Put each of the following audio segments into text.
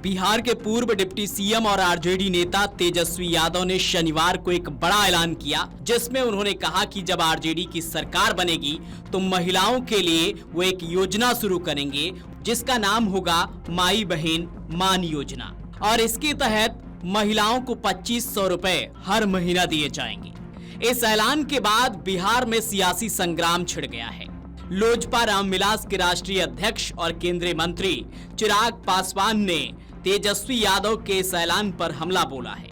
बिहार के पूर्व deputy CM और आरजेडी नेता तेजस्वी यादव ने शनिवार को एक बड़ा ऐलान किया, जिसमें उन्होंने कहा कि जब आरजेडी की सरकार बनेगी तो महिलाओं के लिए वो एक योजना शुरू करेंगे जिसका नाम होगा माई बहन मान योजना, और इसके तहत महिलाओं को 2500 रुपए हर महीना दिए जाएंगे। इस ऐलान के बाद बिहार में सियासी संग्राम छिड़ गया है। लोजपा रामविलास के राष्ट्रीय अध्यक्ष और केंद्रीय मंत्री चिराग पासवान ने तेजस्वी यादव के इस ऐलान पर हमला बोला है।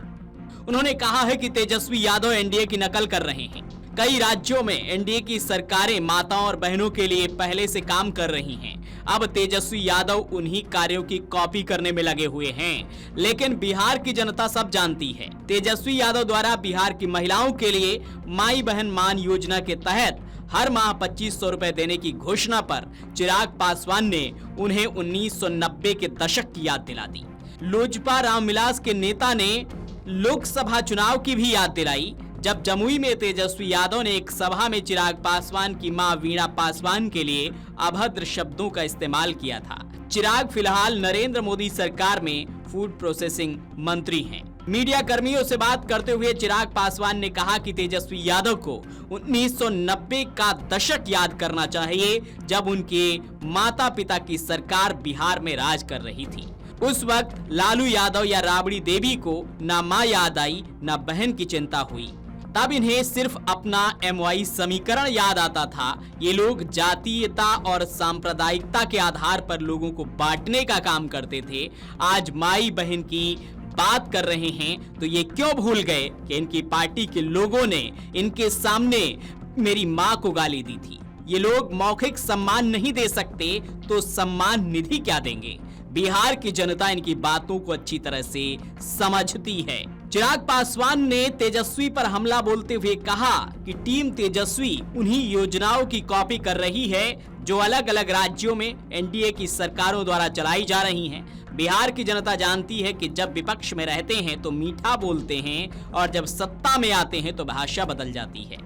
उन्होंने कहा है कि तेजस्वी यादव एनडीए की नकल कर रहे हैं। कई राज्यों में एनडीए की सरकारें माताओं और बहनों के लिए पहले से काम कर रही हैं। अब तेजस्वी यादव उन्हीं कार्यों की कॉपी करने में लगे हुए हैं। लेकिन बिहार की जनता सब जानती है, तेजस्वी यादव द्वारा बिहार की महिलाओं के लिए माई बहन मान योजना के तहत हर माह 2500 रुपए देने की घोषणा पर चिराग पासवान ने उन्हें 1990 के दशक की याद दिला दी। लोजपा रामविलास के नेता ने लोकसभा चुनाव की भी याद दिलाई, जब जमुई में तेजस्वी यादव ने एक सभा में चिराग पासवान की मां वीणा पासवान के लिए अभद्र शब्दों का इस्तेमाल किया था। चिराग फिलहाल नरेंद्र मोदी सरकार में फूड प्रोसेसिंग मंत्री हैं। मीडिया कर्मियों से बात करते हुए चिराग पासवान ने कहा कि तेजस्वी यादव को 1990 का दशक याद करना चाहिए, जब उनके माता पिता की सरकार बिहार में राज कर रही थी। उस वक्त लालू यादव या राबड़ी देवी को ना मां याद आई ना बहन की चिंता हुई। तब इन्हें सिर्फ अपना MY समीकरण याद आता था। ये लोग जातीयता और सांप्रदायिकता के आधार पर लोगों को बांटने का काम करते थे। आज माई बहन की बात कर रहे हैं तो ये क्यों भूल गए कि इनकी पार्टी के लोगों ने इनके सामने मेरी मां को गाली दी थी। ये लोग मौखिक सम्मान नहीं दे सकते तो सम्मान निधि क्या देंगे। बिहार की जनता इनकी बातों को अच्छी तरह से समझती है। चिराग पासवान ने तेजस्वी पर हमला बोलते हुए कहा कि टीम तेजस्वी उन्हीं योजनाओं की कॉपी कर रही है जो अलग अलग राज्यों में एनडीए की सरकारों द्वारा चलाई जा रही हैं। बिहार की जनता जानती है कि जब विपक्ष में रहते हैं तो मीठा बोलते हैं और जब सत्ता में आते हैं तो भाषा बदल जाती है।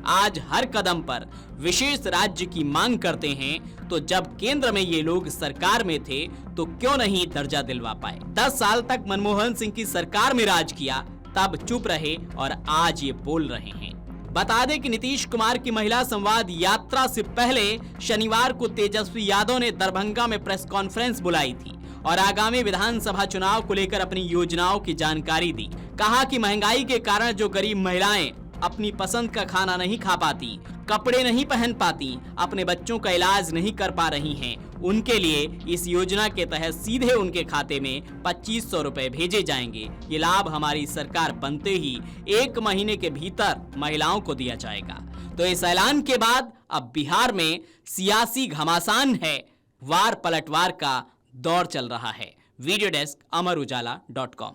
आज हर कदम पर विशेष राज्य की मांग करते हैं, तो जब केंद्र में ये लोग सरकार में थे तो क्यों नहीं दर्जा दिलवा पाए। 10 साल तक मनमोहन सिंह की सरकार में राज किया, तब चुप रहे और आज ये बोल रहे हैं। बता दें कि नीतीश कुमार की महिला संवाद यात्रा से पहले शनिवार को तेजस्वी यादव ने दरभंगा में प्रेस कॉन्फ्रेंस बुलाई थी और आगामी विधानसभा चुनाव को लेकर अपनी योजनाओं की जानकारी दी। कहा कि महंगाई के कारण जो गरीब महिलाएं अपनी पसंद का खाना नहीं खा पाती, कपड़े नहीं पहन पाती, अपने बच्चों का इलाज नहीं कर पा रही हैं, उनके लिए इस योजना के तहत सीधे उनके खाते में 2500 रुपए भेजे जाएंगे। ये लाभ हमारी सरकार बनते ही 1 महीने के भीतर महिलाओं को दिया जाएगा। तो इस ऐलान के बाद अब बिहार में सियासी घमासान है, वार पलटवार का दौर चल रहा है। वीडियो डेस्क अमरउजाला.com।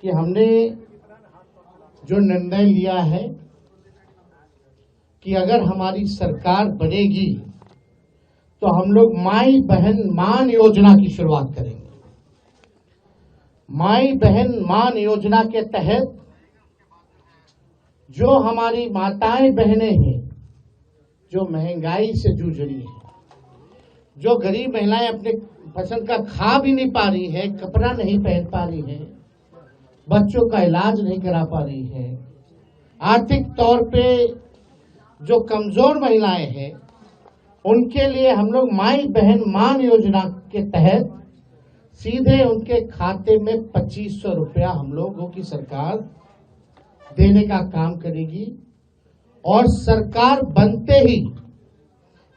कि हमने जो निर्णय लिया है कि अगर हमारी सरकार बनेगी तो हम लोग माई बहन मान योजना की शुरुआत करेंगे। माई बहन मान योजना के तहत जो हमारी माताएं बहनें हैं, जो महंगाई से जूझ रही हैं, जो गरीब महिलाएं अपने पसंद का खा भी नहीं पा रही है, कपड़ा नहीं पहन पा रही है, बच्चों का इलाज नहीं करा पा रही है, आर्थिक तौर पे जो कमजोर महिलाएं हैं, उनके लिए हम लोग माई बहन मान योजना के तहत सीधे उनके खाते में 2500 रुपया हम लोगों की सरकार देने का काम करेगी। और सरकार बनते ही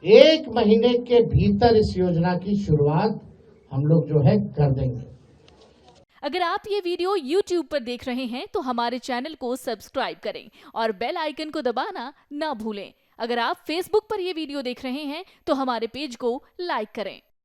1 महीने के भीतर इस योजना की शुरुआत हम लोग जो है कर देंगे। अगर आप ये वीडियो YouTube पर देख रहे हैं तो हमारे चैनल को सब्सक्राइब करें और बेल आइकन को दबाना ना भूलें। अगर आप Facebook पर ये वीडियो देख रहे हैं तो हमारे पेज को लाइक करें।